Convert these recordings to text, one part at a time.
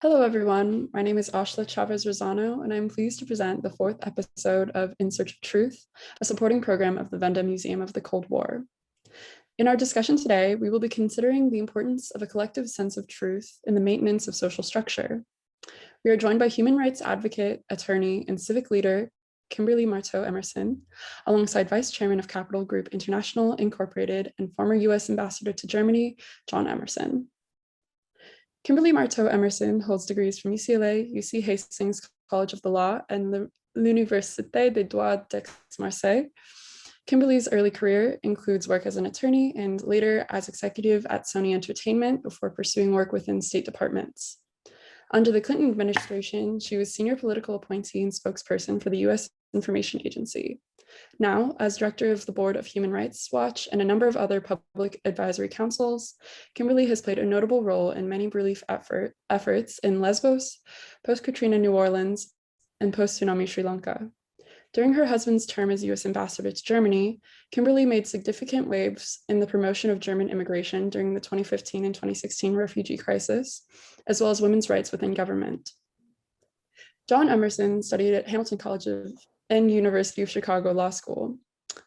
Hello, everyone. My name is Ashla Chavez-Rosano, and I'm pleased to present the fourth episode of In Search of Truth, a supporting program of the Wende Museum of the Cold War. In our discussion today, we will be considering the importance of a collective sense of truth in the maintenance of social structure. We are joined by human rights advocate, attorney, and civic leader, Kimberly Marteau Emerson, alongside Vice Chairman of Capital Group International Incorporated and former US Ambassador to Germany, John Emerson. Kimberly Marteau Emerson holds degrees from UCLA, UC Hastings College of the Law, and l'Université des Droits d'Aix-Marseille. Kimberly's early career includes work as an attorney and later as executive at Sony Entertainment before pursuing work within state departments. Under the Clinton administration, she was senior political appointee and spokesperson for the US Information Agency. Now, as director of the Board of Human Rights Watch and a number of other public advisory councils, Kimberly has played a notable role in many relief efforts in Lesbos, post-Katrina New Orleans, and post-tsunami Sri Lanka. During her husband's term as US Ambassador to Germany, Kimberly made significant waves in the promotion of German immigration during the 2015 and 2016 refugee crisis, as well as women's rights within government. John Emerson studied at Hamilton College and University of Chicago Law School.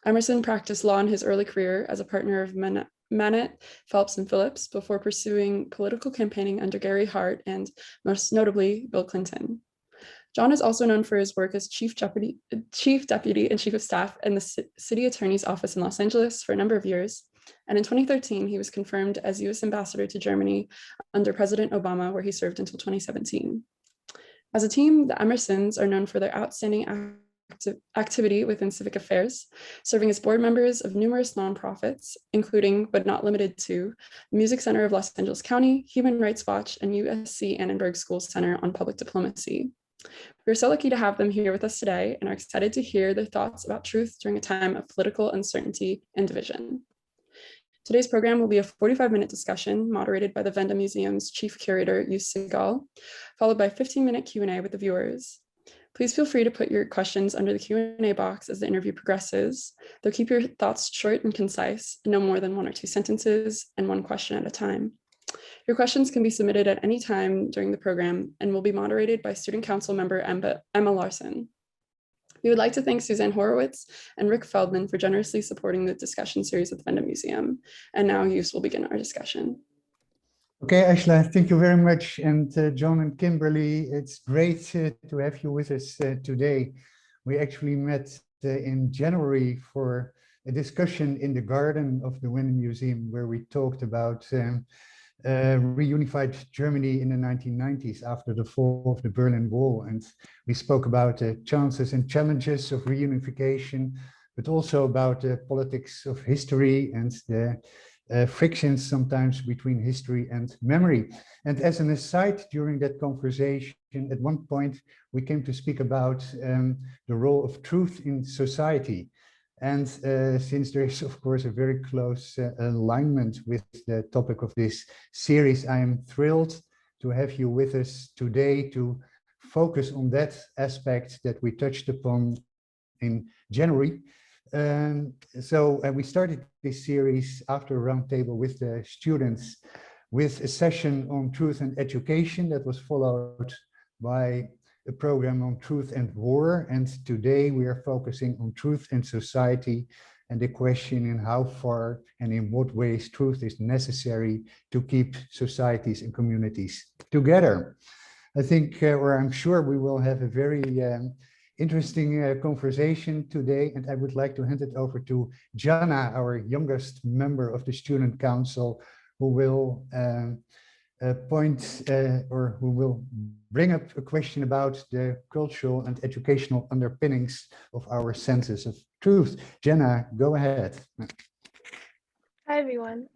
Emerson practiced law in his early career as a partner of Manet, Phelps, and Phillips before pursuing political campaigning under Gary Hart and, most notably, Bill Clinton. John is also known for his work as Chief Deputy and Chief of Staff in the City Attorney's Office in Los Angeles for a number of years. And in 2013, he was confirmed as US Ambassador to Germany under President Obama, where he served until 2017. As a team, the Emersons are known for their outstanding activity within civic affairs, serving as board members of numerous nonprofits, including, but not limited to, the Music Center of Los Angeles County, Human Rights Watch, and USC Annenberg School Center on Public Diplomacy. We're so lucky to have them here with us today and are excited to hear their thoughts about truth during a time of political uncertainty and division. Today's program will be a 45-minute discussion moderated by the Wende Museum's Chief Curator, Yus Segal, followed by a 15-minute Q&A with the viewers. Please feel free to put your questions under the Q&A box as the interview progresses, though keep your thoughts short and concise, no more than 1 or 2 sentences and 1 question at a time. Your questions can be submitted at any time during the program and will be moderated by Student Council member Emma Larson. We would like to thank Suzanne Horowitz and Rick Feldman for generously supporting the discussion series with the Wende Museum. And now Yus will begin our discussion. Okay, Ashla, thank you very much. And John and Kimberly, it's great to have you with us today. We actually met in January for a discussion in the garden of the Wende Museum where we talked about reunified Germany in the 1990s after the fall of the Berlin Wall. And we spoke about the chances and challenges of reunification, but also about the politics of history and the frictions sometimes between history and memory. And as an aside, during that conversation, at one point, we came to speak about the role of truth in society. And since there is, of course, a very close alignment with the topic of this series, I am thrilled to have you with us today to focus on that aspect that we touched upon in January. So we started this series after a roundtable with the students with a session on truth and education that was followed by a program on truth and war. And today we are focusing on truth and society and the question in how far and in what ways truth is necessary to keep societies and communities together. I think, or I'm sure we will have a very interesting conversation today, and I would like to hand it over to Jana, our youngest member of the Student Council, who will who will bring up a question about the cultural and educational underpinnings of our senses of truth. Jana, go ahead. Hi, everyone.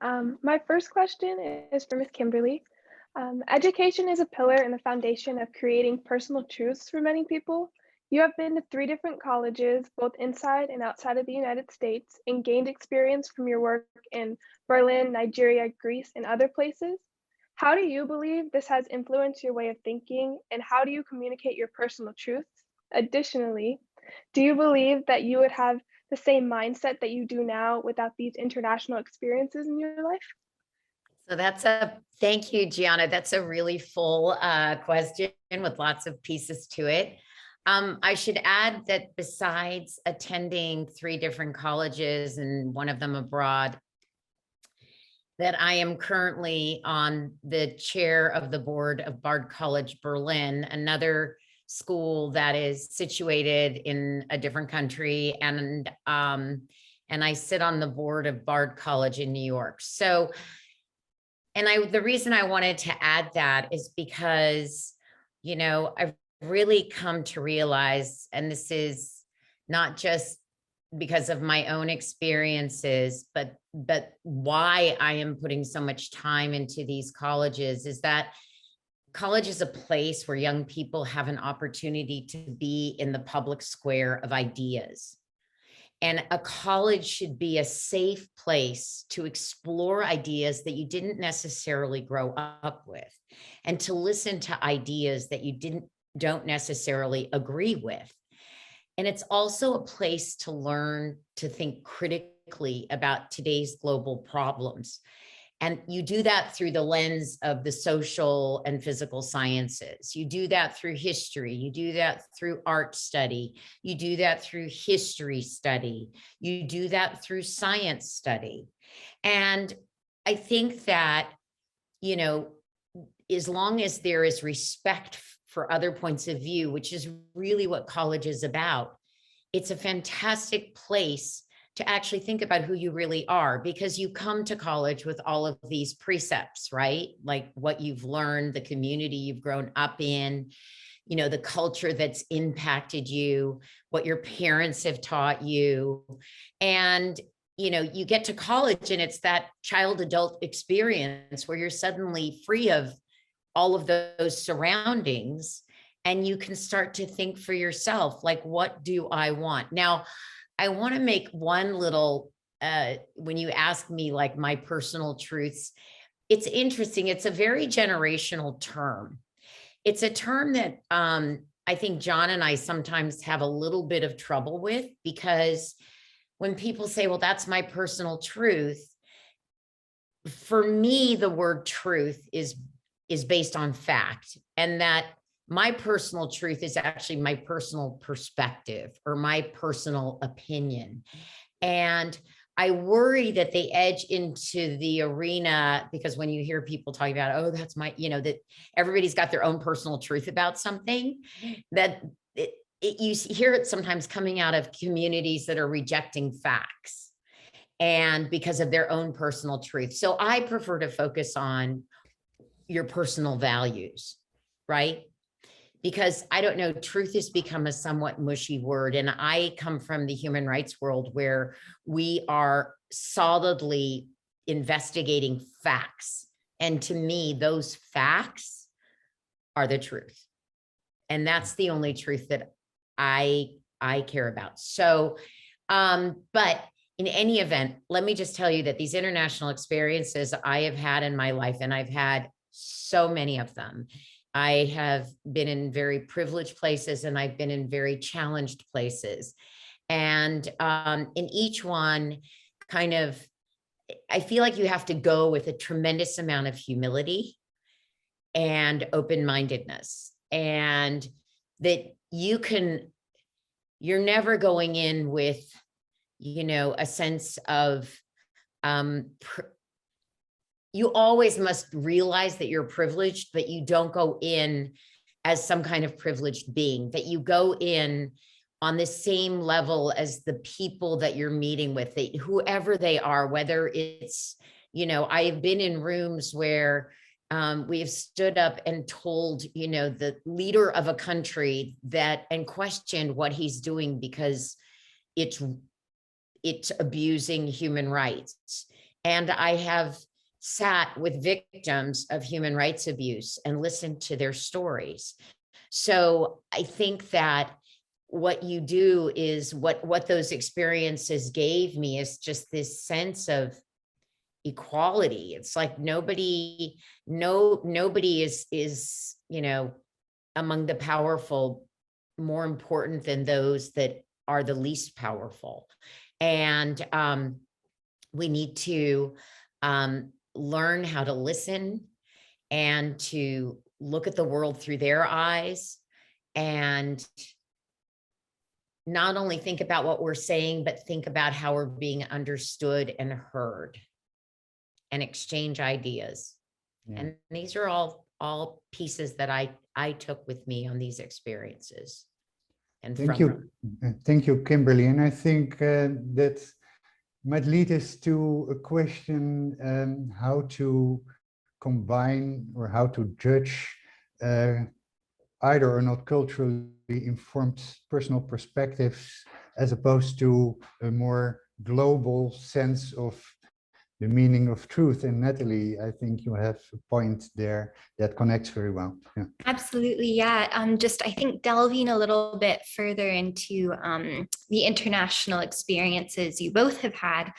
My first question is for Ms. Kimberly. Education is a pillar and the foundation of creating personal truths for many people. You have been to 3 different colleges, both inside and outside of the United States, and gained experience from your work in Berlin, Nigeria, Greece, and other places. How do you believe this has influenced your way of thinking, and how do you communicate your personal truths? Additionally, do you believe that you would have the same mindset that you do now without these international experiences in your life? So thank you, Gianna. That's a really full question with lots of pieces to it. I should add that besides attending 3 different colleges and one of them abroad, that I am currently on the chair of the board of Bard College Berlin, another school that is situated in a different country, and I sit on the board of Bard College in New York. So, the reason I wanted to add that is because, I've really come to realize, and this is not just because of my own experiences, but why I am putting so much time into these colleges, is that college is a place where young people have an opportunity to be in the public square of ideas. And a college should be a safe place to explore ideas that you didn't necessarily grow up with, and to listen to ideas that you don't necessarily agree with. And it's also a place to learn to think critically about today's global problems. And you do that through the lens of the social and physical sciences. You do that through history. You do that through art study. You do that through history study. You do that through science study. And I think that, as long as there is respect for other points of view, which is really what college is about, it's a fantastic place to actually think about who you really are, because you come to college with all of these precepts, right? Like what you've learned, the community you've grown up in, the culture that's impacted you, what your parents have taught you. And, you get to college and it's that child adult experience where you're suddenly free of all of those surroundings, and you can start to think for yourself, like, what do I want? Now, I want to make one little, when you ask me like my personal truths, it's interesting. It's a very generational term. It's a term that I think John and I sometimes have a little bit of trouble with, because when people say, well, that's my personal truth, for me, the word truth is based on fact, and that my personal truth is actually my personal perspective or my personal opinion. And I worry that they edge into the arena, because when you hear people talking about, oh, that's my, that everybody's got their own personal truth about something, that you hear it sometimes coming out of communities that are rejecting facts, and because of their own personal truth. So I prefer to focus on your personal values, right? Because I don't know, truth has become a somewhat mushy word. And I come from the human rights world where we are solidly investigating facts. And to me, those facts are the truth. And that's the only truth that I care about. So, but in any event, let me just tell you that these international experiences I have had in my life, and I've had so many of them. I have been in very privileged places, and I've been in very challenged places. And in each one, I feel like you have to go with a tremendous amount of humility and open-mindedness, and that you're never going in with, a sense of, you always must realize that you're privileged, but you don't go in as some kind of privileged being, that you go in on the same level as the people that you're meeting with, whoever they are, whether it's, I have been in rooms where we have stood up and told, the leader of a country and questioned what he's doing because it's abusing human rights. And I have sat with victims of human rights abuse and listened to their stories. So I think that what you do is what those experiences gave me is just this sense of equality. It's like nobody is, among the powerful more important than those that are the least powerful. And we need to learn how to listen and to look at the world through their eyes, and not only think about what we're saying, but think about how we're being understood and heard, and exchange ideas. Yeah. And these are all pieces that I took with me on these experiences. And thank you, Kimberly. And I think that might lead us to a question, how to combine or how to judge either or not culturally informed personal perspectives as opposed to a more global sense of the meaning of truth. And Natalie, I think you have a point there that connects very well. Yeah. Absolutely, yeah. I think delving a little bit further into the international experiences you both have had,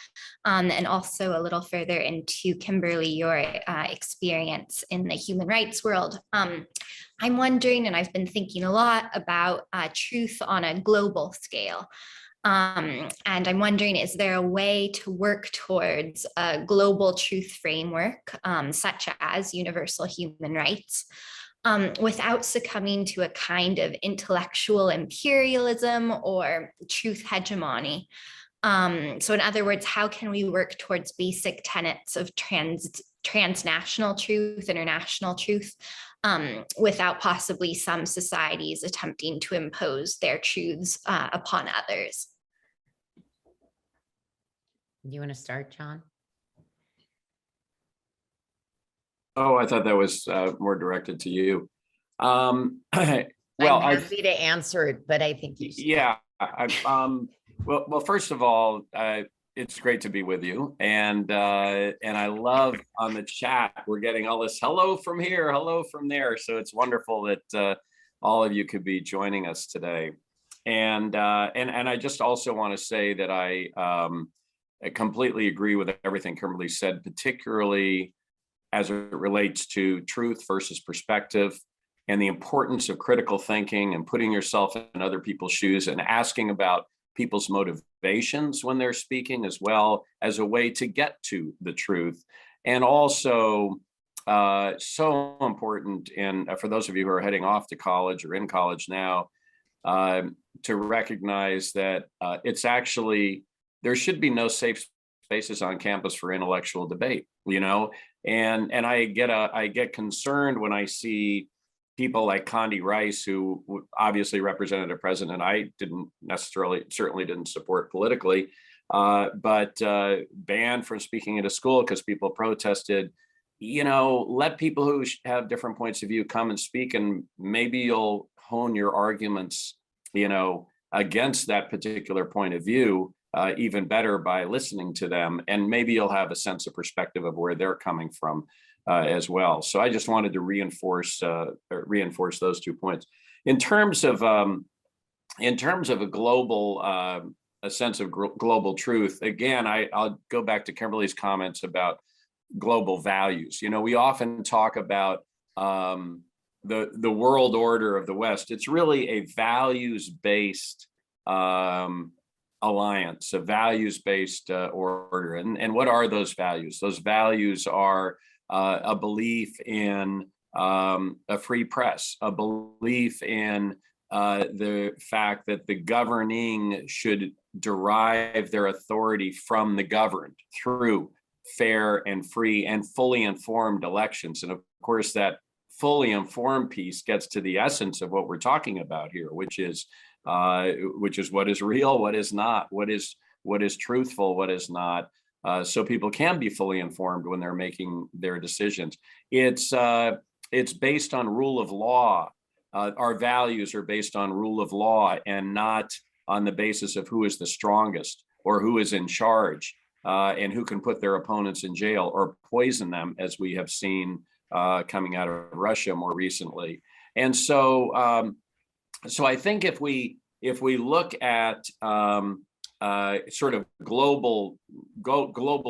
and also a little further into, Kimberly, your experience in the human rights world. I'm wondering, and I've been thinking a lot about truth on a global scale. And I'm wondering, is there a way to work towards a global truth framework, such as universal human rights, without succumbing to a kind of intellectual imperialism or truth hegemony? So in other words, how can we work towards basic tenets of transnational truth, international truth, without possibly some societies attempting to impose their truths upon others? You want to start, John? Oh, I thought that was more directed to you. Well, I'm happy to answer it, but I think you should. Yeah. Well, first of all, it's great to be with you, and I love on the chat we're getting all this hello from here, hello from there. So it's wonderful that all of you could be joining us today. And I just also want to say that I completely agree with everything Kimberly said, particularly as it relates to truth versus perspective and the importance of critical thinking and putting yourself in other people's shoes and asking about people's motivations when they're speaking, as well as a way to get to the truth. And also so important, and for those of you who are heading off to college or in college now, to recognize that it's actually, there should be no safe spaces on campus for intellectual debate, you know, and I get concerned when I see people like Condi Rice, who obviously represented a president I certainly didn't support politically, but banned from speaking at a school because people protested. You know, let people who have different points of view come and speak, and maybe you'll hone your arguments, you know, against that particular point of view even better by listening to them, and maybe you'll have a sense of perspective of where they're coming from as well. So I just wanted to reinforce those 2 points. In terms of a global a sense of global truth, again, I'll go back to Kimberly's comments about global values. You know, we often talk about the world order of the West. It's really a values-based alliance, a values-based order. And what are those values? Those values are a belief in a free press, a belief in the fact that the governing should derive their authority from the governed through fair and free and fully informed elections. And of course, that fully informed piece gets to the essence of what we're talking about here, which is what is real, what is not, what is truthful, what is not, so people can be fully informed when they're making their decisions. It's based on rule of law. Our values are based on rule of law and not on the basis of who is the strongest or who is in charge and who can put their opponents in jail or poison them, as we have seen coming out of Russia more recently. And so I think if we look at sort of global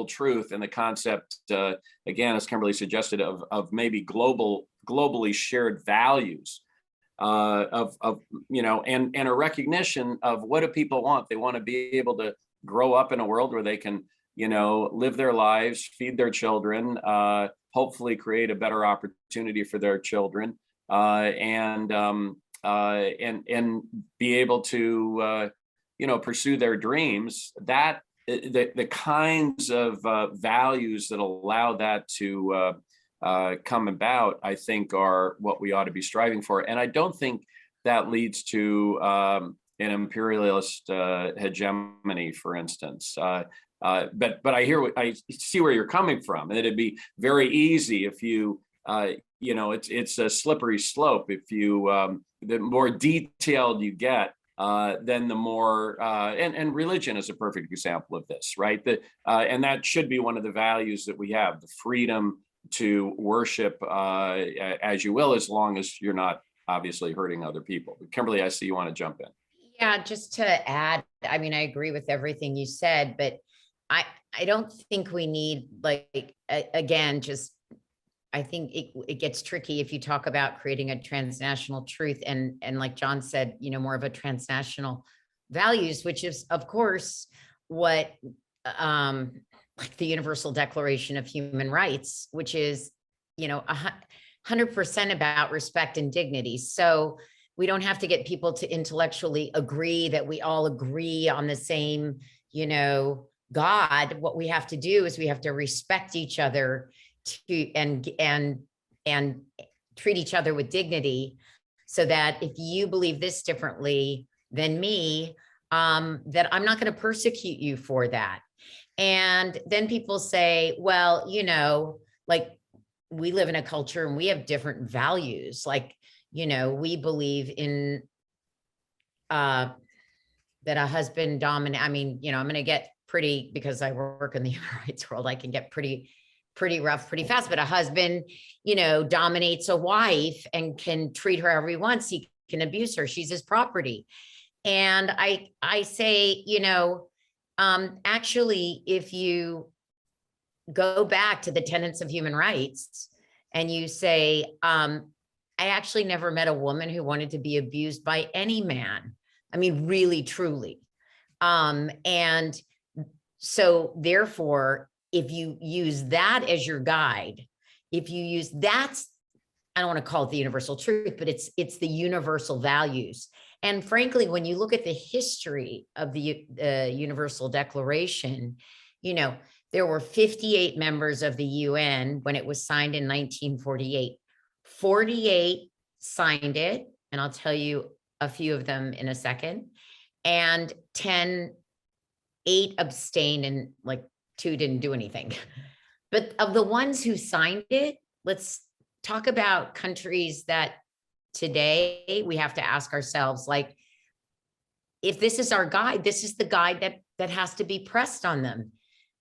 truth and the concept, again, as Kimberly suggested, of maybe globally shared values, of you know, and a recognition of what do people want. They want to be able to grow up in a world where they can live their lives, feed their children, hopefully create a better opportunity for their children, and be able to pursue their dreams. That the kinds of values that allow that to come about, I think, are what we ought to be striving for. And I don't think that leads to an imperialist hegemony, for instance. But I see where you're coming from, and it'd be very easy if you it's a slippery slope. If you the more detailed you get, then the more and religion is a perfect example of this, right? And that should be one of the values that we have: the freedom to worship as you will, as long as you're not obviously hurting other people. But Kimberly, I see you want to jump in. Yeah, just to add, I mean, I agree with everything you said, but I don't think we need, again, just, I think it gets tricky if you talk about creating a transnational truth and like John said, more of a transnational values, which is, of course, what like the Universal Declaration of Human Rights, which is, 100% about respect and dignity. So we don't have to get people to intellectually agree that we all agree on the same, God. What we have to do is we have to respect each other and treat each other with dignity, so that if you believe this differently than me, that I'm not going to persecute you for that. And then people say, well, like, we live in a culture and we have different values. Like, we believe in that a husband dominate. I mean, I'm going to get pretty, because I work in the human rights world, I can get pretty rough, pretty fast. But a husband, dominates a wife and can treat her however he wants. He can abuse her. She's his property. And I say, actually, if you go back to the tenets of human rights and you say, I actually never met a woman who wanted to be abused by any man. I mean, really, truly. And so therefore, if you use that as your guide, if you use that's, I don't want to call it the universal truth, but it's the universal values. And frankly, when you look at the history of the Universal Declaration, there were 58 members of the UN when it was signed in 1948. 48 signed it, and I'll tell you a few of them in a second. And 8 abstained, and 2 didn't do anything. But of the ones who signed it, let's talk about countries that today we have to ask ourselves, if this is our guide, this is the guide that has to be pressed on them.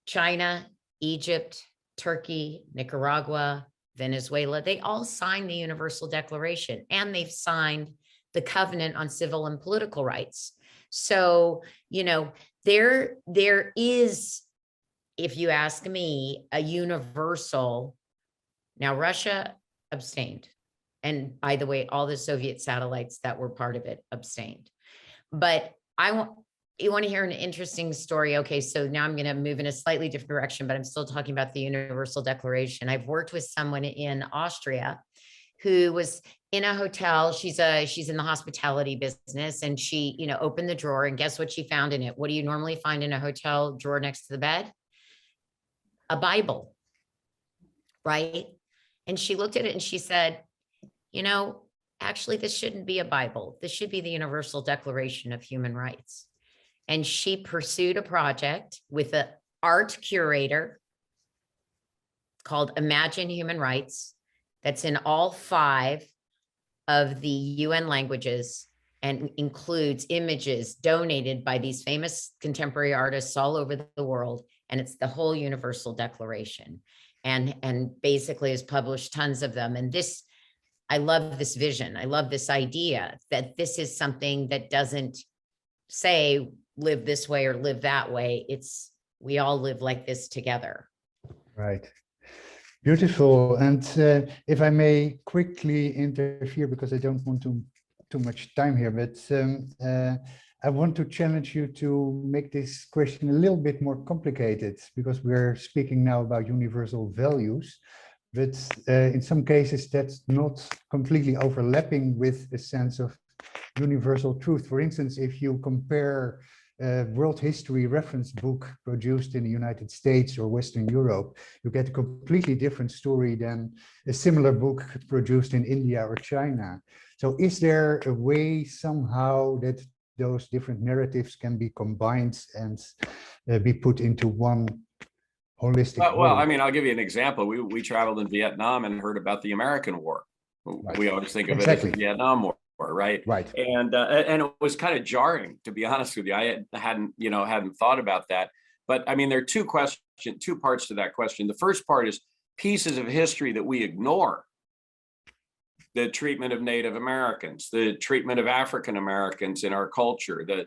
China, Egypt, Turkey, Nicaragua, Venezuela, they all signed the Universal Declaration, and they've signed the Covenant on Civil and Political Rights. So, there is, if you ask me, a universal. Now, Russia abstained. And by the way, all the Soviet satellites that were part of it abstained. But you want to hear an interesting story? Okay, so now I'm going to move in a slightly different direction, but I'm still talking about the Universal Declaration. I've worked with someone in Austria who was in a hotel. She's in the hospitality business, and she, opened the drawer, and guess what she found in it? What do you normally find in a hotel drawer next to the bed? A Bible, right? And she looked at it and she said, actually, this shouldn't be a Bible. This should be the Universal Declaration of Human Rights. And she pursued a project with an art curator called Imagine Human Rights, that's in all 5 of the UN languages and includes images donated by these famous contemporary artists all over the world. And it's the whole Universal Declaration, and basically has published tons of them. And this, I love this vision. I love this idea that this is something that doesn't say live this way or live that way. It's, we all live like this together. Right. Beautiful. And if I may quickly interfere, because I don't want too much time here, but I want to challenge you to make this question a little bit more complicated, because we're speaking now about universal values, but in some cases that's not completely overlapping with a sense of universal truth. For instance, if you compare a world history reference book produced in the United States or Western Europe, you get a completely different story than a similar book produced in India or China. So is there a way somehow that those different narratives can be combined and be put into one holistic well, whole? I mean, I'll give you an example. We traveled in Vietnam and heard about the American War. Right. We always think of Exactly. it as the Vietnam War, right? Right. And it was kind of jarring, to be honest with you. I hadn't thought about that. But I mean, there are two parts to that question. The first part is pieces of history that we ignore. The treatment of Native Americans, the treatment of African Americans in our culture. I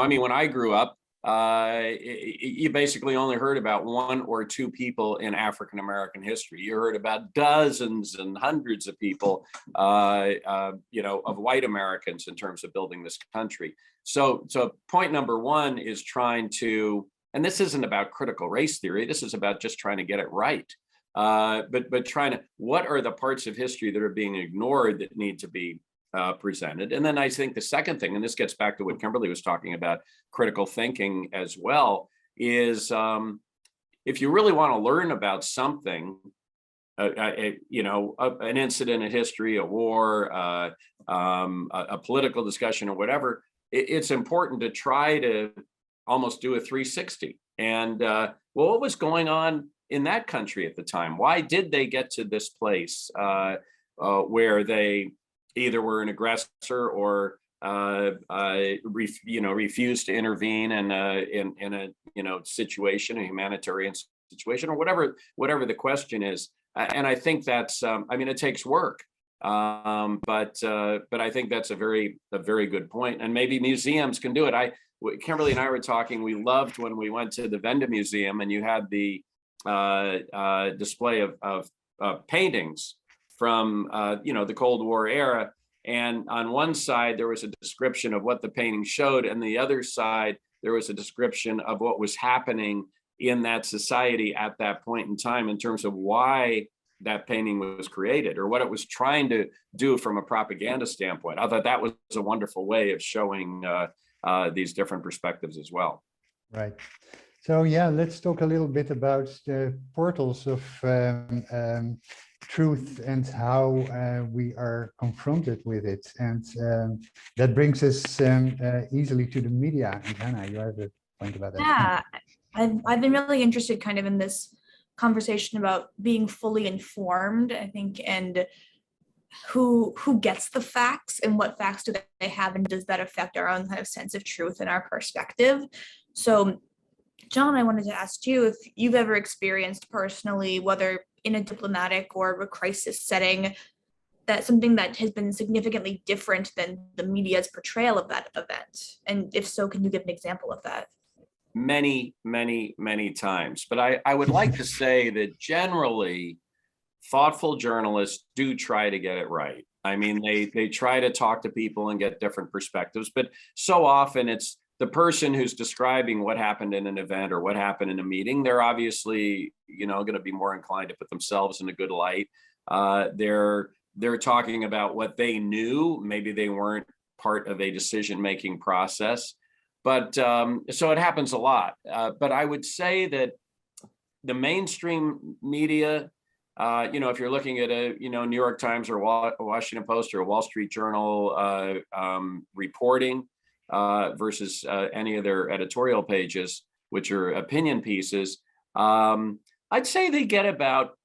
mean, when I grew up, you basically only heard about one or two people in African American history. You heard about dozens and hundreds of people, of white Americans in terms of building this country. So point number one is trying to, and this isn't about critical race theory. This is about just trying to get it right. But trying to, what are the parts of history that are being ignored that need to be presented? And then I think the second thing, and this gets back to what Kimberly was talking about, critical thinking as well, is if you really want to learn about something, an incident in history, a war, a political discussion or whatever, it's important to try to almost do a 360. And what was going on in that country at the time? Why did they get to this place where they either were an aggressor or refused to intervene in a situation, a humanitarian situation, or whatever the question is? And I think that's it takes work, but I think that's a very good point. And maybe museums can do it. Kimberly and I were talking. We loved when we went to the Wende Museum and you had the display of paintings from the Cold War era, and on one side there was a description of what the painting showed, and the other side there was a description of what was happening in that society at that point in time in terms of why that painting was created or what it was trying to do from a propaganda standpoint. I thought that was a wonderful way of showing these different perspectives as well. Right. So yeah, let's talk a little bit about the portals of truth and how we are confronted with it. And that brings us easily to the media. And Hannah, you have a point about that. Yeah, I've been really interested kind of in this conversation about being fully informed, I think, and who gets the facts and what facts do they have, and does that affect our own kind of sense of truth and our perspective? So John, I wanted to ask you if you've ever experienced personally, whether in a diplomatic or a crisis setting, that something that has been significantly different than the media's portrayal of that event. And if so, can you give an example of that? Many, many, many times. But I would like to say that generally, thoughtful journalists do try to get it right. I mean, they try to talk to people and get different perspectives, but so often it's the person who's describing what happened in an event or what happened in a meeting. They're obviously, going to be more inclined to put themselves in a good light. They're talking about what they knew. Maybe they weren't part of a decision-making process, but so it happens a lot. But I would say that the mainstream media, if you're looking at a, New York Times or Washington Post or a Wall Street Journal reporting versus any of their editorial pages, which are opinion pieces, I'd say they get about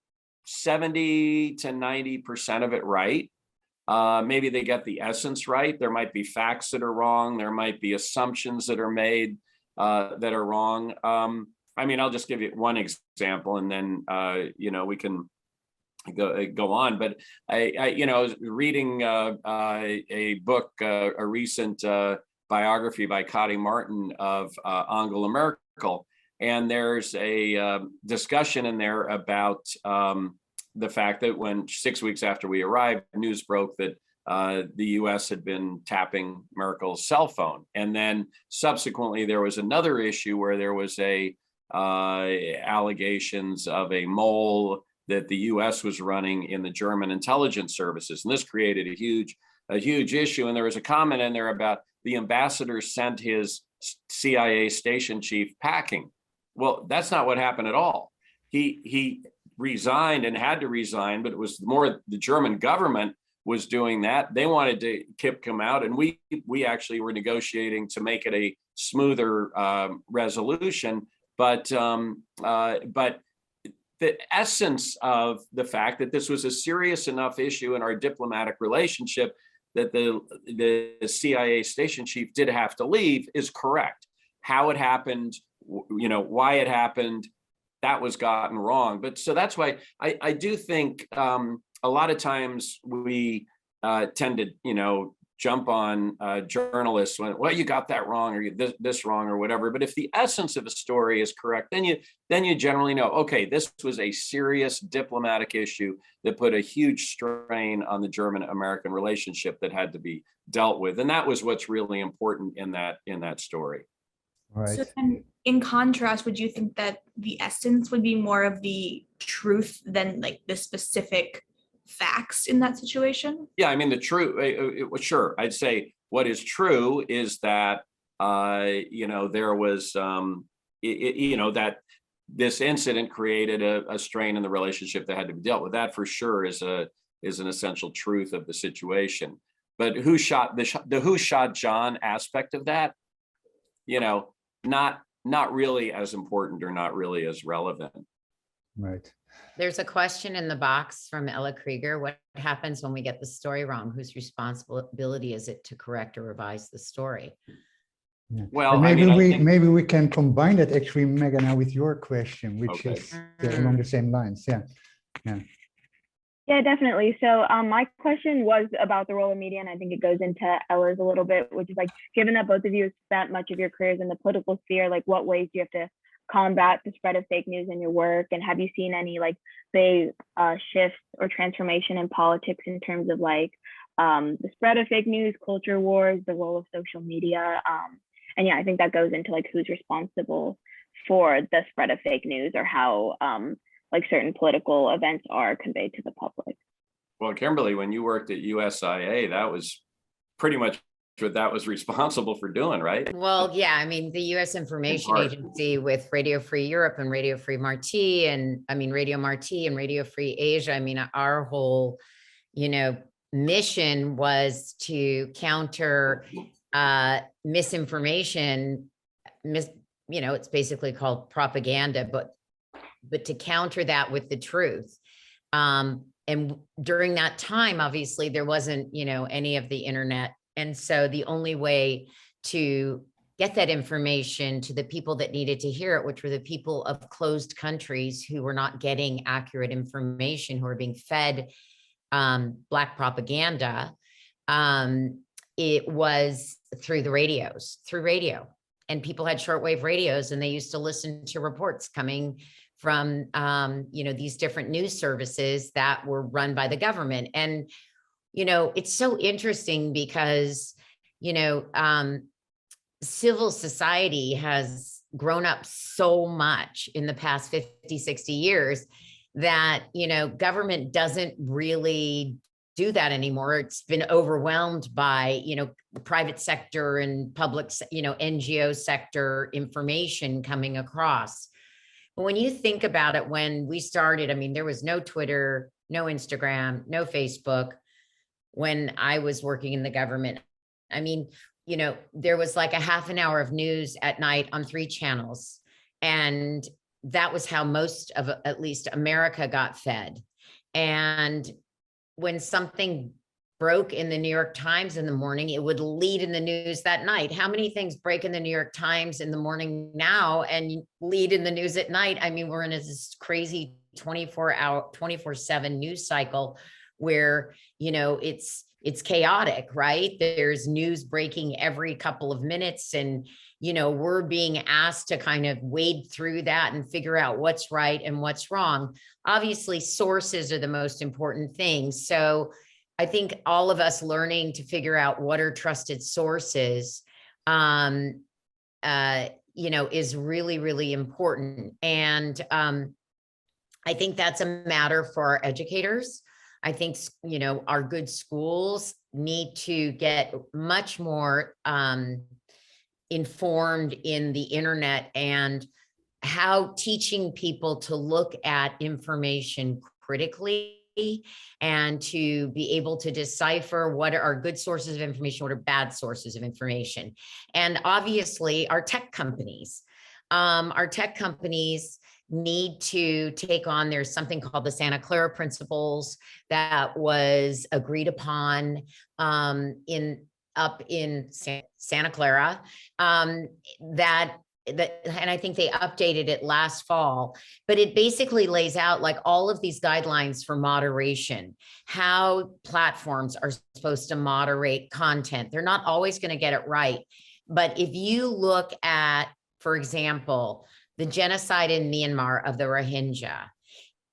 70 to 90% of it right. Maybe they get the essence right. There might be facts that are wrong. There might be assumptions that are made that are wrong. I'll just give you one example, and then we can go on. But I was reading a book, a recent biography by Cotty Martin of Angela Merkel, and there's a discussion in there about the fact that when 6 weeks after we arrived, news broke that the US had been tapping Merkel's cell phone. And then subsequently, there was another issue where there was allegations of a mole that the US was running in the German intelligence services. And this created a huge issue. And there was a comment in there about the ambassador sent his CIA station chief packing. Well, that's not what happened at all. He resigned and had to resign, but it was more the German government was doing that. They wanted to kick him out, and we actually were negotiating to make it a smoother resolution. But the essence of the fact that this was a serious enough issue in our diplomatic relationship that the CIA station chief did have to leave is correct. How it happened, why it happened, that was gotten wrong. But so that's why I do think a lot of times we tend to, jump on journalists when, well, you got that wrong, or this wrong, or whatever. But if the essence of a story is correct, then you generally know, okay, this was a serious diplomatic issue that put a huge strain on the German-American relationship that had to be dealt with. And that was what's really important in that story. Right. So then, in contrast, would you think that the essence would be more of the truth than like the specific facts in that situation? Yeah, I mean, the truth, sure. I'd say what is true is that, there was, that this incident created a strain in the relationship that had to be dealt with. That for sure is an essential truth of the situation. But who shot John aspect of that, not really as important or not really as relevant. Right. There's a question in the box from Ella Krieger. What happens when we get the story wrong? Whose responsibility is it to correct or revise the story? Yeah. Well, maybe we can combine that actually, Megan, now with your question, which Okay. is along the same lines. Yeah. Yeah, definitely. So my question was about the role of media, and I think it goes into Ella's a little bit, which is like, given that both of you have spent much of your careers in the political sphere, like what ways do you have to combat the spread of fake news in your work? And have you seen any big shifts or transformation in politics in terms of the spread of fake news, culture wars, the role of social media? And yeah, I think that goes into who's responsible for the spread of fake news, or how certain political events are conveyed to the public. Well, Kimberly, when you worked at USIA, that was pretty much what that was responsible for doing, right? Well, yeah, I mean, the U.S. Information Agency with Radio Free Europe and Radio Free Marti, and Radio Marti and Radio Free Asia. I mean, our whole, mission was to counter misinformation. It's basically called propaganda, but to counter that with the truth. And during that time, obviously, there wasn't, any of the internet. And so the only way to get that information to the people that needed to hear it, which were the people of closed countries who were not getting accurate information, who were being fed Black propaganda, it was through radio. And people had shortwave radios, and they used to listen to reports coming from, these different news services that were run by the government. And it's so interesting because, civil society has grown up so much in the past 50, 60 years that, government doesn't really do that anymore. It's been overwhelmed by, private sector and public, NGO sector information coming across. But when you think about it, when we started, there was no Twitter, no Instagram, no Facebook. When I was working in the government, there was a half an hour of news at night on 3 channels. And that was how most of, at least America, got fed. And when something broke in the New York Times in the morning, it would lead in the news that night. How many things break in the New York Times in the morning now and lead in the news at night? We're in this crazy 24/7 news cycle where, it's chaotic, right? There's news breaking every couple of minutes, and, we're being asked to kind of wade through that and figure out what's right and what's wrong. Obviously, sources are the most important thing. So, I think all of us learning to figure out what are trusted sources, is really, really important. And I think that's a matter for our educators. I think, our good schools need to get much more informed in the internet and how teaching people to look at information critically and to be able to decipher what are good sources of information, what are bad sources of information. And obviously our tech companies need to take on, there's something called the Santa Clara principles that was agreed upon up in Santa Clara, and I think they updated it last fall, but it basically lays out like all of these guidelines for moderation, how platforms are supposed to moderate content. They're not always going to get it right. But if you look at, for example, the genocide in Myanmar of the Rohingya,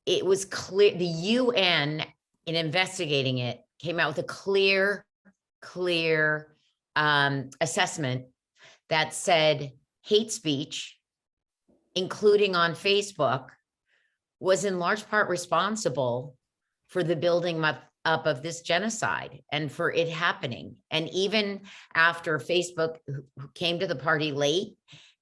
it was clear, the UN in investigating it came out with a clear assessment that said hate speech, including on Facebook, was in large part responsible for the building up of this genocide and for it happening. And even after Facebook came to the party late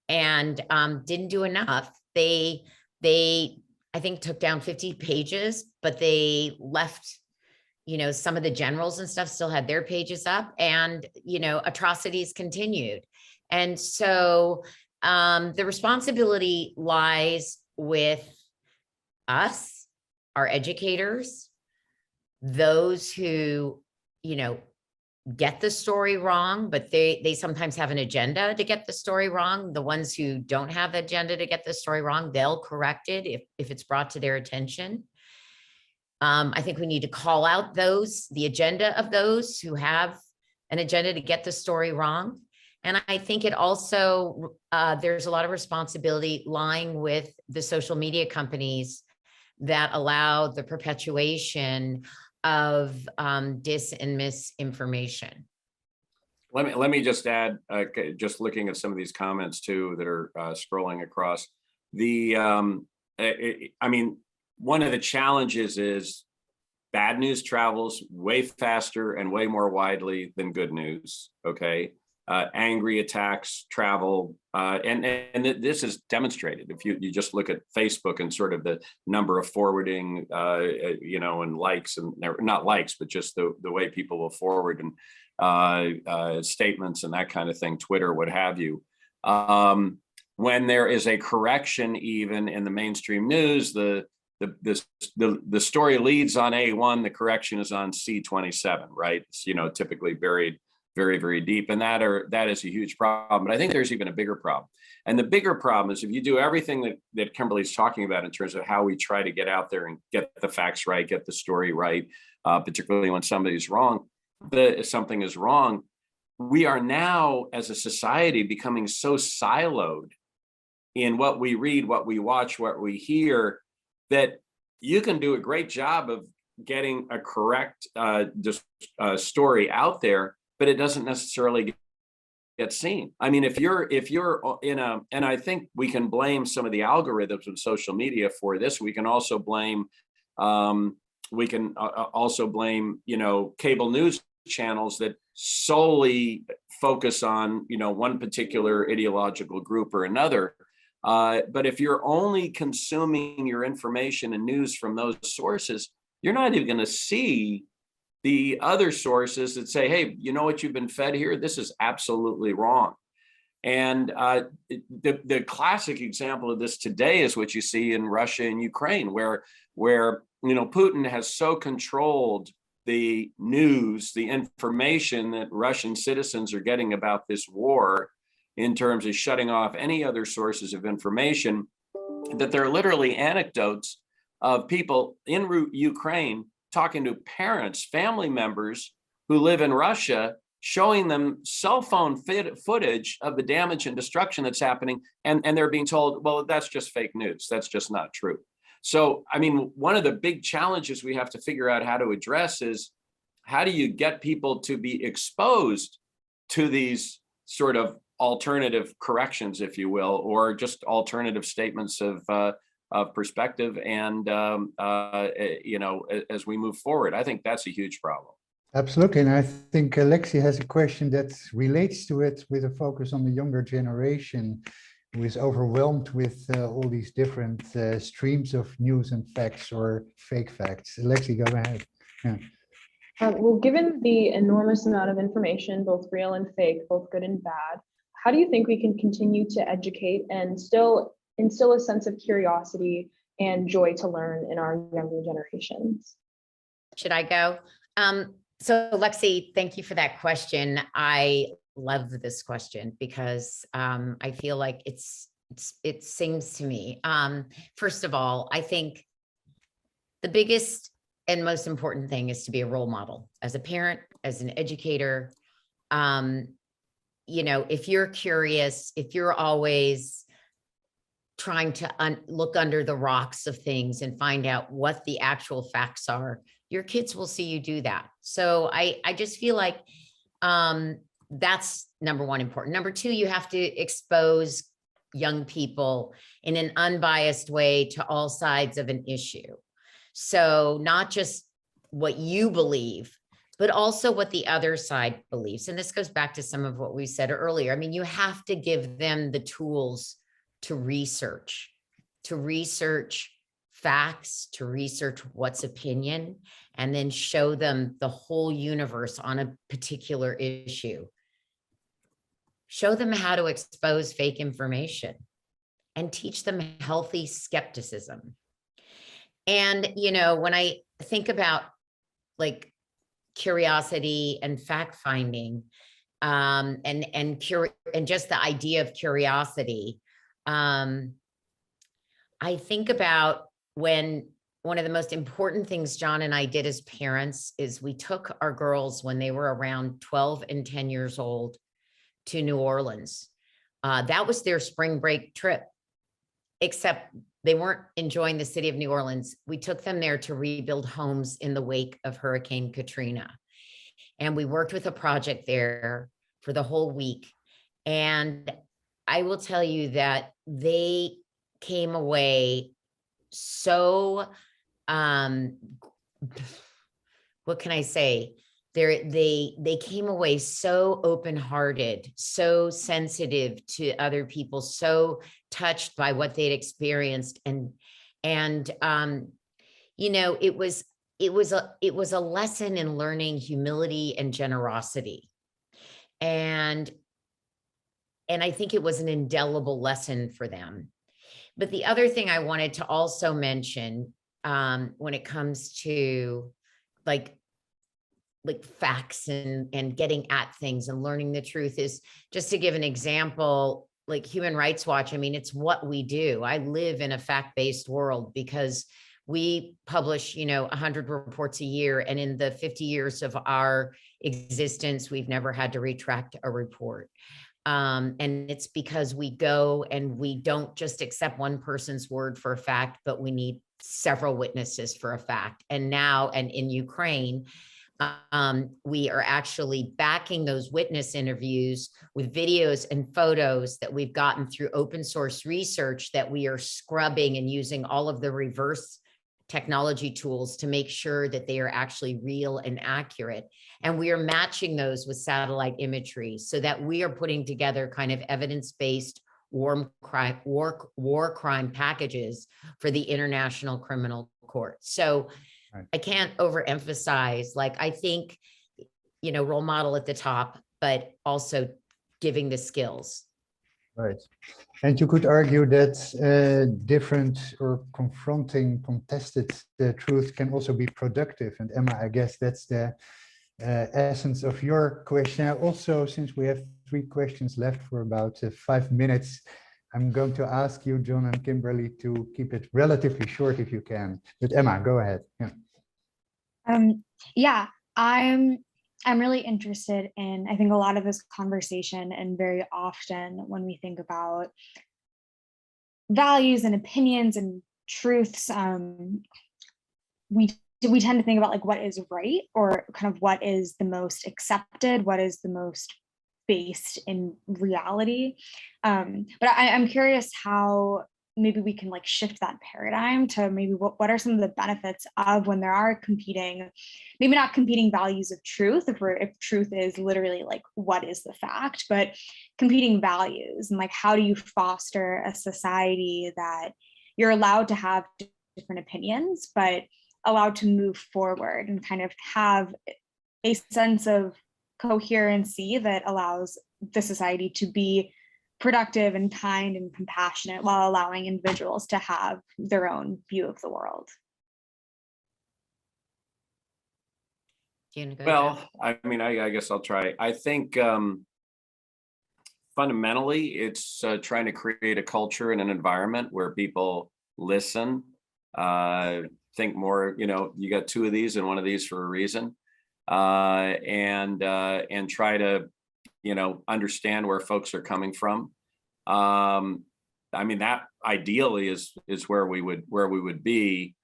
and didn't do enough, they I think took down 50 pages, but they left, some of the generals and stuff still had their pages up, and, atrocities continued. And so the responsibility lies with us, our educators, those who, get the story wrong, but they sometimes have an agenda to get the story wrong. The ones who don't have an agenda to get the story wrong, they'll correct it if it's brought to their attention. I think we need to call out the agenda of those who have an agenda to get the story wrong. And I think it also, there's a lot of responsibility lying with the social media companies that allow the perpetuation of dis and misinformation. Let me just add, just looking at some of these comments too that are scrolling across. One of the challenges is bad news travels way faster and way more widely than good news. Okay. Angry attacks travel, and this is demonstrated. If you just look at Facebook and sort of the number of forwarding, and likes, and not likes, but just the way people will forward and statements and that kind of thing, Twitter, what have you. When there is a correction, even in the mainstream news, the story leads on A1, the correction is on C27, right? It's, typically buried very, very deep. And that is a huge problem. But I think there's even a bigger problem. And the bigger problem is if you do everything that Kimberly's talking about in terms of how we try to get out there and get the facts right, get the story right, particularly when somebody's wrong, something is wrong, we are now as a society becoming so siloed in what we read, what we watch, what we hear, that you can do a great job of getting a correct story out there, but it doesn't necessarily get seen. I mean, if you're in and I think we can blame some of the algorithms of social media for this. We can also blame, cable news channels that solely focus on, one particular ideological group or another. But if you're only consuming your information and news from those sources, you're not even going to see the other sources that say, hey, you know what you've been fed here? This is absolutely wrong. And the classic example of this today is what you see in Russia and Ukraine, where Putin has so controlled the news, the information that Russian citizens are getting about this war, in terms of shutting off any other sources of information, that there are literally anecdotes of people in Ukraine talking to parents, family members who live in Russia, showing them cell phone footage of the damage and destruction that's happening. And they're being told, well, that's just fake news. That's just not true. So, I mean, one of the big challenges we have to figure out how to address is how do you get people to be exposed to these sort of alternative corrections, if you will, or just alternative statements of perspective, and as we move forward? I think that's a huge problem. Absolutely, and I think Alexi has a question that relates to it, with a focus on the younger generation, who is overwhelmed with all these different streams of news and facts or fake facts. Alexi, go ahead. Yeah. Well, given the enormous amount of information, both real and fake, both good and bad, how do you think we can continue to educate and still instill a sense of curiosity and joy to learn in our younger generations? Should I go? So Lexi, thank you for that question. I love this question because I feel like it sings to me. First of all, I think the biggest and most important thing is to be a role model as a parent, as an educator. If you're curious, if you're always trying to look under the rocks of things and find out what the actual facts are, your kids will see you do that. So I just feel like that's number one important. Number two, you have to expose young people in an unbiased way to all sides of an issue. So not just what you believe, but also what the other side believes. And this goes back to some of what we said earlier. I mean, you have to give them the tools to research facts, to research what's opinion, and then show them the whole universe on a particular issue. Show them how to expose fake information and teach them healthy skepticism. And, when I think about like curiosity and fact finding, and just the idea of curiosity, I think about when one of the most important things John and I did as parents is we took our girls when they were around 12 and 10 years old to New Orleans. That was their spring break trip, except they weren't enjoying the city of New Orleans. We took them there to rebuild homes in the wake of Hurricane Katrina. And we worked with a project there for the whole week. And I will tell you that they came away so, what can I say? They came away so open-hearted, so sensitive to other people, so touched by what they'd experienced. And it was a lesson in learning humility and generosity. And I think it was an indelible lesson for them. But the other thing I wanted to also mention, when it comes to like facts and getting at things and learning the truth, is just to give an example, like Human Rights Watch. I mean, it's what we do. I live in a fact-based world because we publish, 100 reports a year. And in the 50 years of our existence, we've never had to retract a report. And it's because we go and we don't just accept one person's word for a fact, but we need several witnesses for a fact. And now, and in Ukraine, we are actually backing those witness interviews with videos and photos that we've gotten through open source research that we are scrubbing and using all of the reverse technology tools to make sure that they are actually real and accurate. And we are matching those with satellite imagery so that we are putting together kind of evidence-based war crime packages for the International Criminal Court. So right. I can't overemphasize, I think, role model at the top, but also giving the skills. Right. And you could argue that different or confronting, contested truth can also be productive. And Emma, I guess that's the essence of your question. Also, since we have 3 questions left for about 5 minutes, I'm going to ask you, John and Kimberly, to keep it relatively short if you can. But Emma, go ahead. Yeah, I'm really interested in, I think, a lot of this conversation, and very often when we think about values and opinions and truths, we do we tend to think about like what is right, or kind of what is the most accepted, what is the most based in reality. But I'm curious how maybe we can like shift that paradigm to maybe what are some of the benefits of when there are competing, maybe not competing values of truth, if truth is literally like what is the fact, but competing values, and like how do you foster a society that you're allowed to have different opinions, but allowed to move forward and kind of have a sense of coherency that allows the society to be productive and kind and compassionate while allowing individuals to have their own view of the world. Well, I mean, I guess I'll try. I think fundamentally, it's trying to create a culture and an environment where people listen, think more. You know, you got two of these and one of these for a reason, and try to, you know, understand where folks are coming from. I mean, that ideally is where we would be.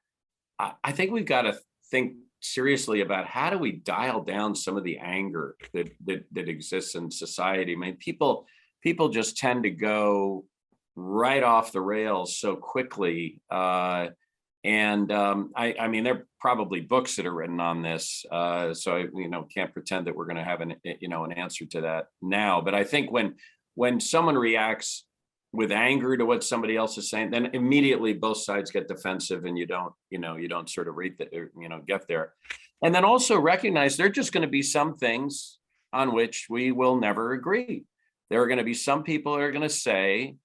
I think we've got to think seriously about how do we dial down some of the anger that exists in society. I mean, people just tend to go right off the rails so quickly. I mean, there are probably books that are written on this, so I, you know, can't pretend that we're going to have an answer to that now. But I think when someone reacts with anger to what somebody else is saying, then immediately both sides get defensive, and you don't sort of read that, get there. And then also recognize there are just going to be some things on which we will never agree. There are going to be some people who are going to say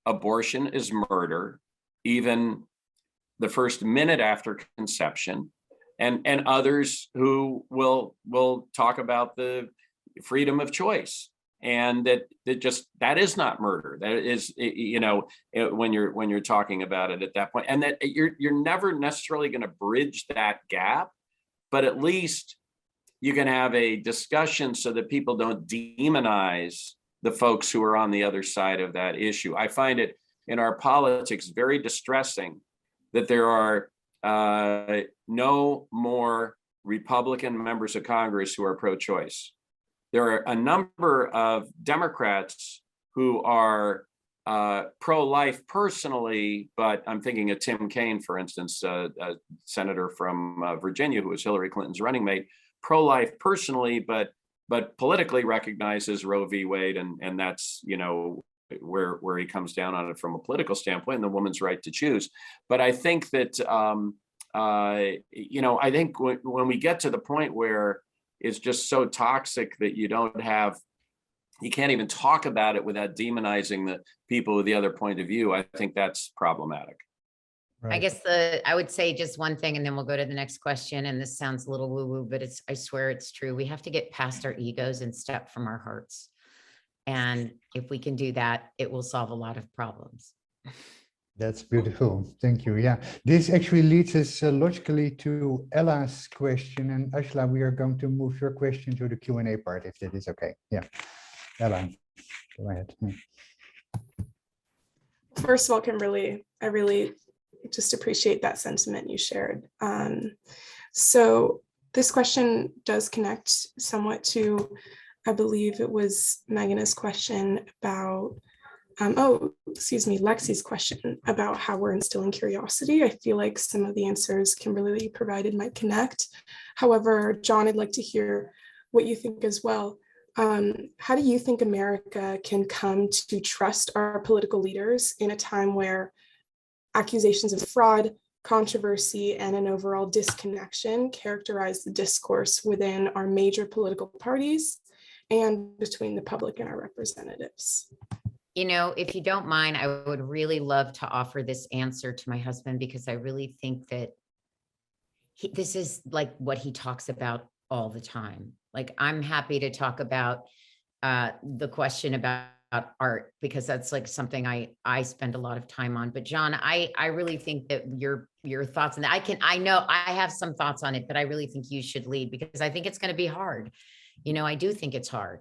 abortion is murder, even the first minute after conception, and others who will talk about the freedom of choice, and that is not murder. That is, when you're talking about it at that point, and that you're never necessarily going to bridge that gap, but at least you can have a discussion so that people don't demonize the folks who are on the other side of that issue. I find it in our politics very distressing that there are no more Republican members of Congress who are pro-choice. There are a number of Democrats who are pro-life personally, but I'm thinking of Tim Kaine, for instance, a senator from Virginia who was Hillary Clinton's running mate, pro-life personally, but politically recognizes Roe v. Wade, and that's, where he comes down on it from a political standpoint, and the woman's right to choose. But I think that, I think when we get to the point where it's just so toxic that you can't even talk about it without demonizing the people with the other point of view, I think that's problematic. Right. I guess I would say just one thing, and then we'll go to the next question. And this sounds a little woo-woo, but I swear it's true. We have to get past our egos and step from our hearts. And if we can do that, it will solve a lot of problems. That's beautiful. Thank you. Yeah, this actually leads us logically to Ella's question. And Ashla, we are going to move your question to the Q&A part, if that is okay. Yeah, Ella, go ahead. First of all, Kimberly, I really just appreciate that sentiment you shared. So this question does connect somewhat to, I believe it was Meghana's question about, Lexi's question about how we're instilling curiosity. I feel like some of the answers Kimberly provided might connect. However, John, I'd like to hear what you think as well. How do you think America can come to trust our political leaders in a time where accusations of fraud, controversy, and an overall disconnection characterize the discourse within our major political parties and between the public and our representatives? If you don't mind, I would really love to offer this answer to my husband, because I really think that this is like what he talks about all the time. Like, I'm happy to talk about the question about art, because that's like something I spend a lot of time on. But John, I really think that your thoughts, and I know I have some thoughts on it, but I really think you should lead, because I think it's going to be hard. I do think it's hard.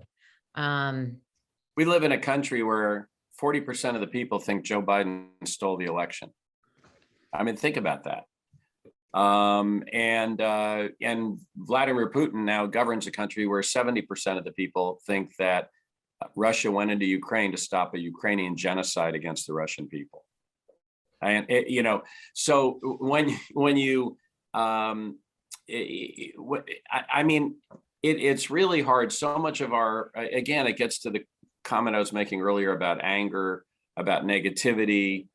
We live in a country where 40% of the people think Joe Biden stole the election. I mean, think about that. And Vladimir Putin now governs a country where 70% of the people think that Russia went into Ukraine to stop a Ukrainian genocide against the Russian people. And so when you, it's really hard. So much of our, again, it gets to the comment I was making earlier about anger, about negativity.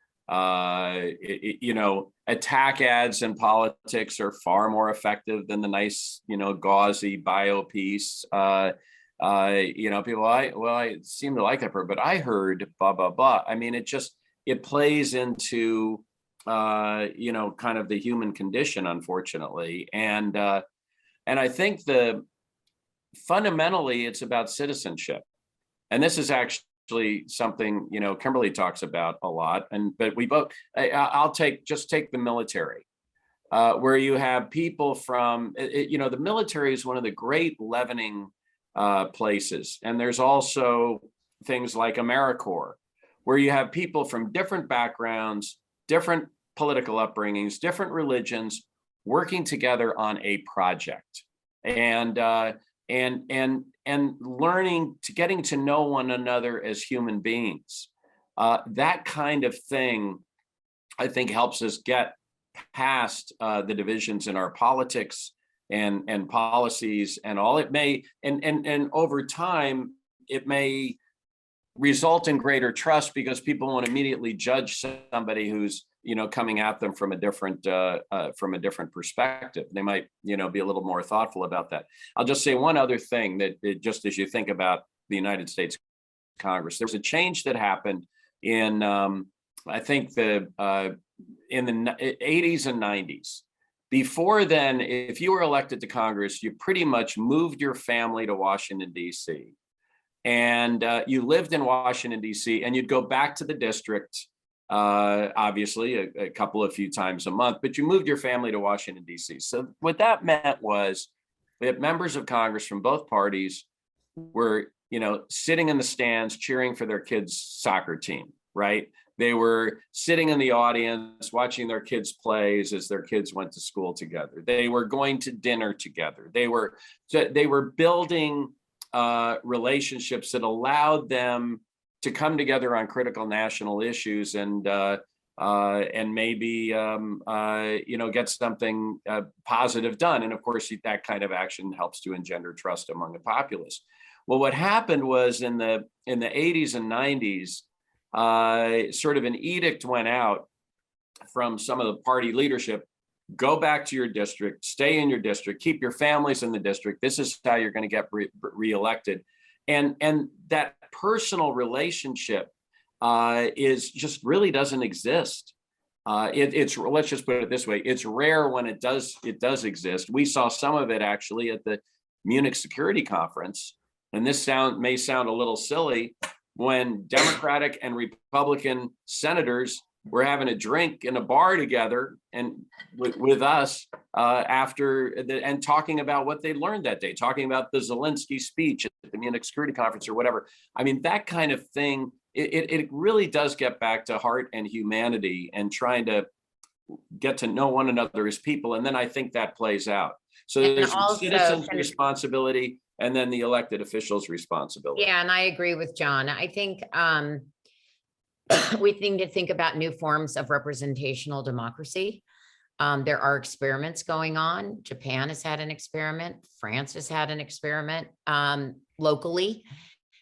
Attack ads in politics are far more effective than the nice, gauzy bio piece. People, I seem to like that person, but I heard blah, blah, blah. I mean, it plays into, kind of the human condition, unfortunately. And I think fundamentally it's about citizenship. And this is actually something, Kimberly talks about a lot. But we both, I'll take the military, where you have people from, the military is one of the great leavening places. And there's also things like AmeriCorps, where you have people from different backgrounds, different political upbringings, different religions, working together on a project, and learning to getting to know one another as human beings. That kind of thing, I think, helps us get past the divisions in our politics and policies and all. It may, and over time, it may result in greater trust because people won't immediately judge somebody who's coming at them from a different perspective. They might be a little more thoughtful about that. I'll just say one other thing that just as you think about the United States Congress, there was a change that happened in I think in the 80s and 90s. Before then, if you were elected to Congress, you pretty much moved your family to Washington, D.C. And you lived in Washington, D.C., and you'd go back to the district, obviously, a few times a month, but you moved your family to Washington, D.C. So what that meant was that members of Congress from both parties were, sitting in the stands cheering for their kids' soccer team, right? They were sitting in the audience watching their kids' plays as their kids went to school together. They were going to dinner together. They were building relationships that allowed them to come together on critical national issues and maybe get something positive done. And of course, that kind of action helps to engender trust among the populace. Well, what happened was in the 80s and 90s, sort of an edict went out from some of the party leadership: go back to your district, stay in your district, keep your families in the district. This is how you're going to get reelected. And that personal relationship is just really doesn't exist. It's let's just put it this way: it's rare when it does exist. We saw some of it actually at the Munich Security Conference, and this may sound a little silly, when Democratic and Republican senators were having a drink in a bar together and with us and talking about what they learned that day, talking about the Zelensky speech at the Munich Security Conference or whatever. I mean, that kind of thing, it really does get back to heart and humanity and trying to get to know one another as people. And then I think that plays out. So there's citizens' responsibility and then the elected officials' responsibility. Yeah, and I agree with John. I think we need to think about new forms of representational democracy. There are experiments going on. Japan has had an experiment. France has had an experiment locally,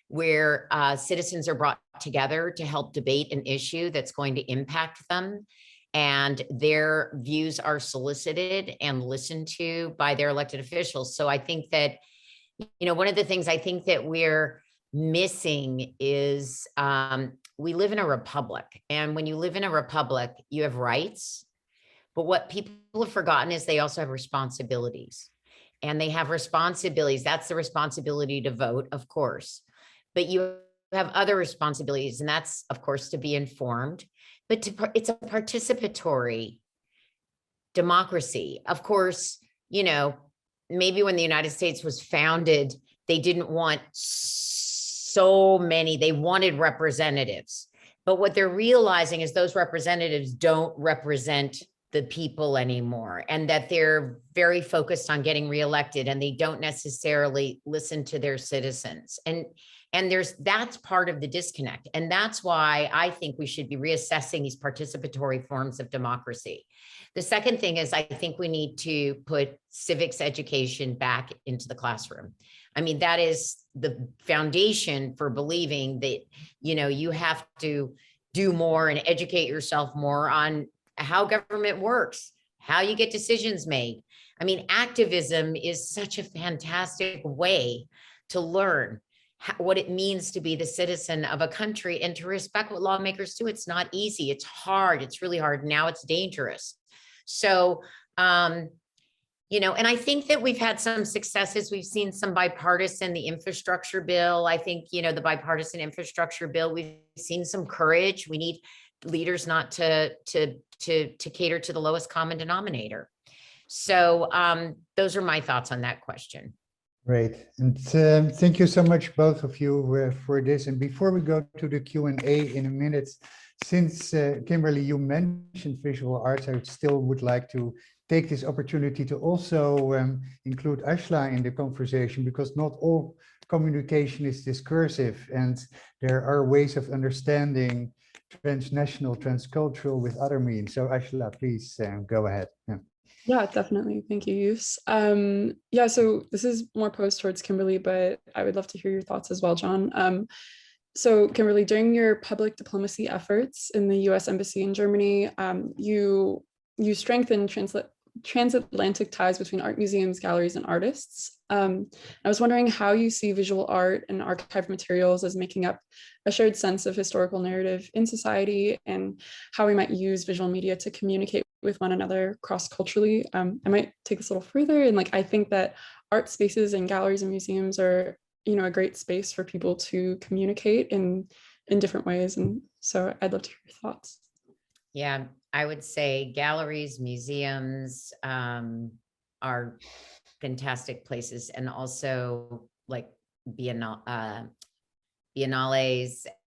where citizens are brought together to help debate an issue that's going to impact them. And their views are solicited and listened to by their elected officials. So I think that, one of the things I think that we're missing is we live in a republic. And when you live in a republic, you have rights. But what people have forgotten is they also have responsibilities. And they have responsibilities. That's the responsibility to vote, of course. But you have other responsibilities. And that's, of course, to be informed. But it's a participatory democracy. Of course, maybe when the United States was founded, they didn't want so many, they wanted representatives. But what they're realizing is those representatives don't represent the people anymore, and that they're very focused on getting reelected, and they don't necessarily listen to their citizens. And that's part of the disconnect. And that's why I think we should be reassessing these participatory forms of democracy. The second thing is, I think we need to put civics education back into the classroom. I mean, that is the foundation for believing that, you have to do more and educate yourself more on how government works, how you get decisions made. I mean, activism is such a fantastic way to learn what it means to be the citizen of a country and to respect what lawmakers do. It's not easy. It's hard. It's really hard. Now it's dangerous. So, and I think that we've had some successes. We've seen some bipartisan, the infrastructure bill. I think, the bipartisan infrastructure bill, we've seen some courage. We need leaders not to cater to the lowest common denominator. So those are my thoughts on that question. Great. And thank you so much, both of you, for this. And before we go to the Q&A in a minute, since Kimberly, you mentioned visual arts, I still would like to take this opportunity to also include Ashla in the conversation, because not all communication is discursive, and there are ways of understanding transnational, transcultural with other means. So Ashla, please go ahead. Yeah, definitely. Thank you, Yus. Yeah, so this is more posed towards Kimberly, but I would love to hear your thoughts as well, John. So Kimberly, during your public diplomacy efforts in the US Embassy in Germany, you strengthened transatlantic ties between art museums, galleries, and artists. I was wondering how you see visual art and archived materials as making up a shared sense of historical narrative in society, and how we might use visual media to communicate with one another cross-culturally. I might take this a little further, and I think that art spaces and galleries and museums are, a great space for people to communicate in different ways. And so I'd love to hear your thoughts. Yeah, I would say galleries, museums are fantastic places, and also like biennales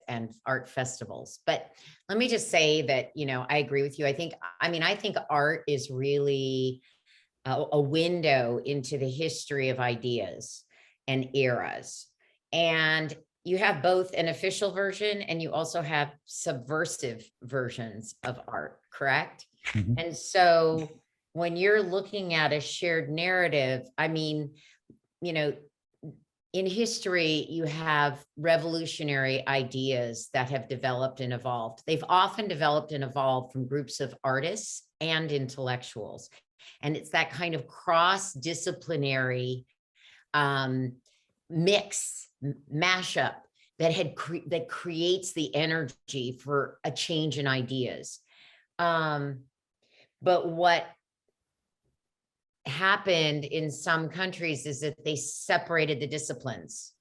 and art festivals. But let me just say that, I agree with you. I think art is really a window into the history of ideas and eras. And you have both an official version and you also have subversive versions of art, correct? Mm-hmm. And so when you're looking at a shared narrative, in history, you have revolutionary ideas that have developed and evolved. They've often developed and evolved from groups of artists and intellectuals. And it's that kind of cross-disciplinary mashup that creates the energy for a change in ideas. But what happened in some countries is that they separated the disciplines,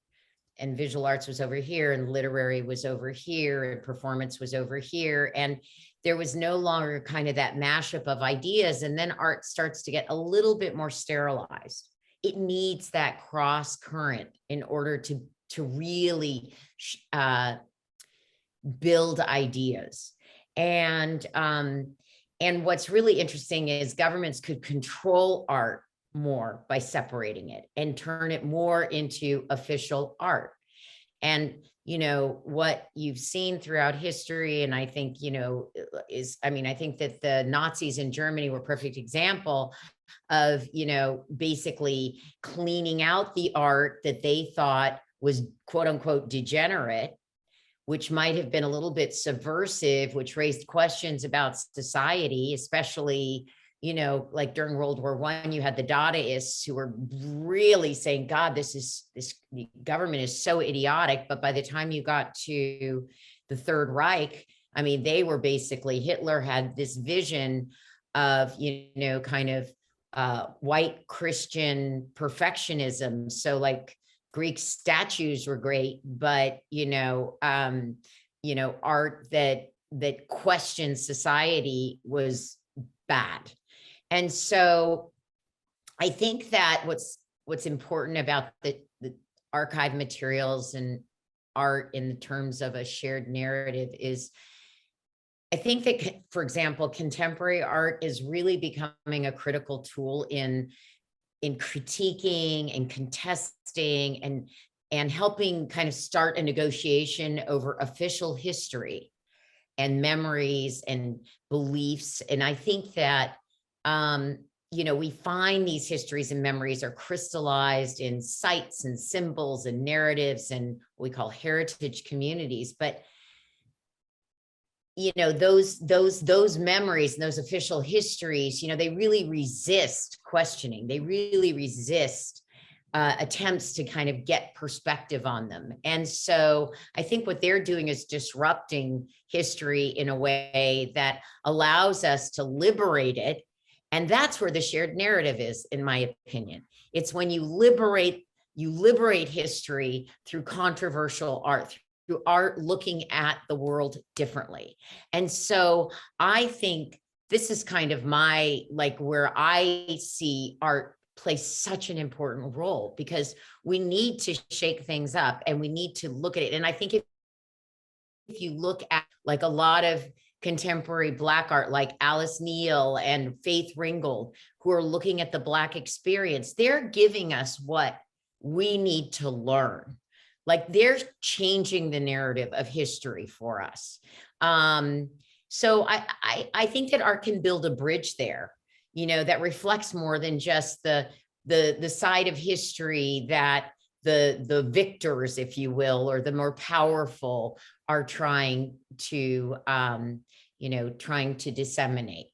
and visual arts was over here and literary was over here and performance was over here, and there was no longer kind of that mashup of ideas. And then art starts to get a little bit more sterilized. It needs that cross current in order to really build ideas. And what's really interesting is governments could control art more by separating it and turn it more into official art. And, what you've seen throughout history, and I think, I think that the Nazis in Germany were a perfect example of, basically cleaning out the art that they thought was quote unquote degenerate, which might have been a little bit subversive, which raised questions about society, especially, like during World War I, you had the Dadaists who were really saying, God, this government is so idiotic. But by the time you got to the Third Reich, they were basically, Hitler had this vision of, kind of white Christian perfectionism. So like Greek statues were great, but, art that questioned society was bad. And so I think that what's important about the archive materials and art in terms of a shared narrative is I think that, for example, contemporary art is really becoming a critical tool in critiquing and contesting and helping kind of start a negotiation over official history and memories and beliefs. And I think that, we find these histories and memories are crystallized in sites and symbols and narratives and what we call heritage communities. But those memories and those official histories, they really resist questioning. They really resist attempts to kind of get perspective on them. And so I think what they're doing is disrupting history in a way that allows us to liberate it. And that's where the shared narrative is, in my opinion. It's when you liberate history through controversial art, through art looking at the world differently. And so I think this is kind of where I see art play such an important role, because we need to shake things up and we need to look at it. And I think if you look at like a lot of contemporary Black art, like Alice Neal and Faith Ringgold, who are looking at the Black experience, they're giving us what we need to learn. Like they're changing the narrative of history for us. So I think that art can build a bridge there, that reflects more than just the side of history that the victors, if you will, or the more powerful are trying to disseminate.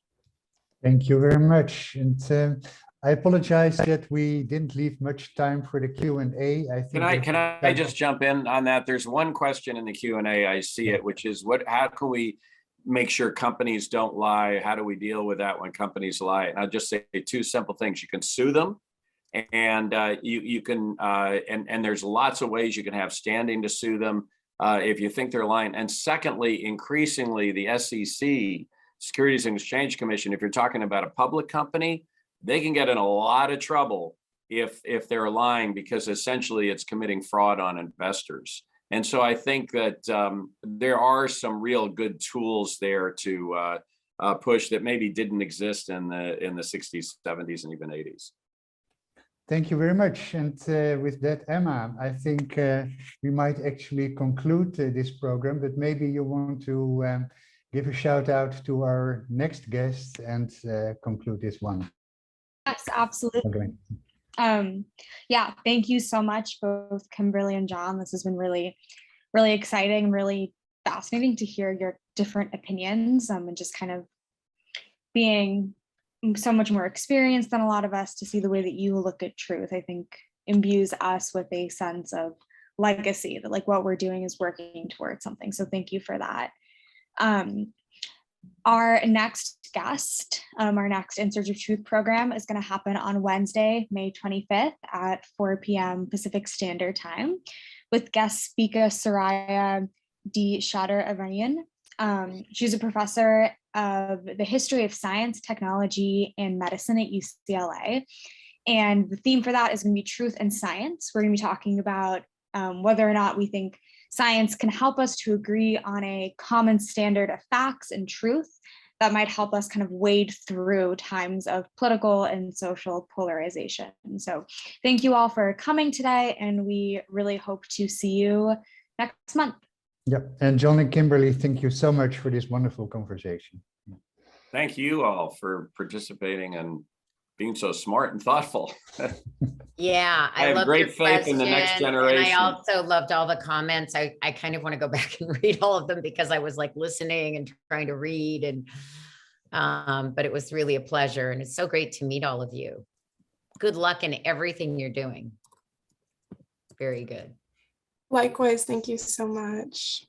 Thank you very much. And I apologize that we didn't leave much time for the Q&A. I think Can I just jump in on that? There's one question in the Q&A, I see it, which is how can we make sure companies don't lie? How do we deal with that when companies lie? And I'll just say two simple things. You can sue them, and you can, and there's lots of ways you can have standing to sue them if you think they're lying. And secondly, increasingly, the SEC, Securities and Exchange Commission, if you're talking about a public company, they can get in a lot of trouble if they're lying, because essentially it's committing fraud on investors. And so I think that there are some real good tools there to push that maybe didn't exist in the 60s, 70s, and even 80s. Thank you very much. And with that, Emma, I think we might actually conclude this program, but maybe you want to give a shout out to our next guest and conclude this one. Yes, absolutely. Okay. Yeah, thank you so much, both Kimberly and John. This has been really, really exciting, really fascinating to hear your different opinions, and just kind of being so much more experienced than a lot of us, to see the way that you look at truth, I think imbues us with a sense of legacy, that like what we're doing is working towards something. So thank you for that. Our next guest, our next In Search of Truth program is going to happen on Wednesday, May 25th at 4 p.m. Pacific Standard Time, with guest speaker Soraya D. Shatter-Avanian. She's a professor of the history of science, technology, and medicine at UCLA. And the theme for that is going to be truth and science. We're going to be talking about whether or not we think science can help us to agree on a common standard of facts and truth that might help us kind of wade through times of political and social polarization. So thank you all for coming today, and we really hope to see you next month. Yep. And John and Kimberly, thank you so much for this wonderful conversation. Thank you all for participating and being so smart and thoughtful. Yeah, I have great faith in the next generation. And I also loved all the comments. I kind of want to go back and read all of them, because I was like listening and trying to read, and but it was really a pleasure, and it's so great to meet all of you. Good luck in everything you're doing. Very good. Likewise, thank you so much.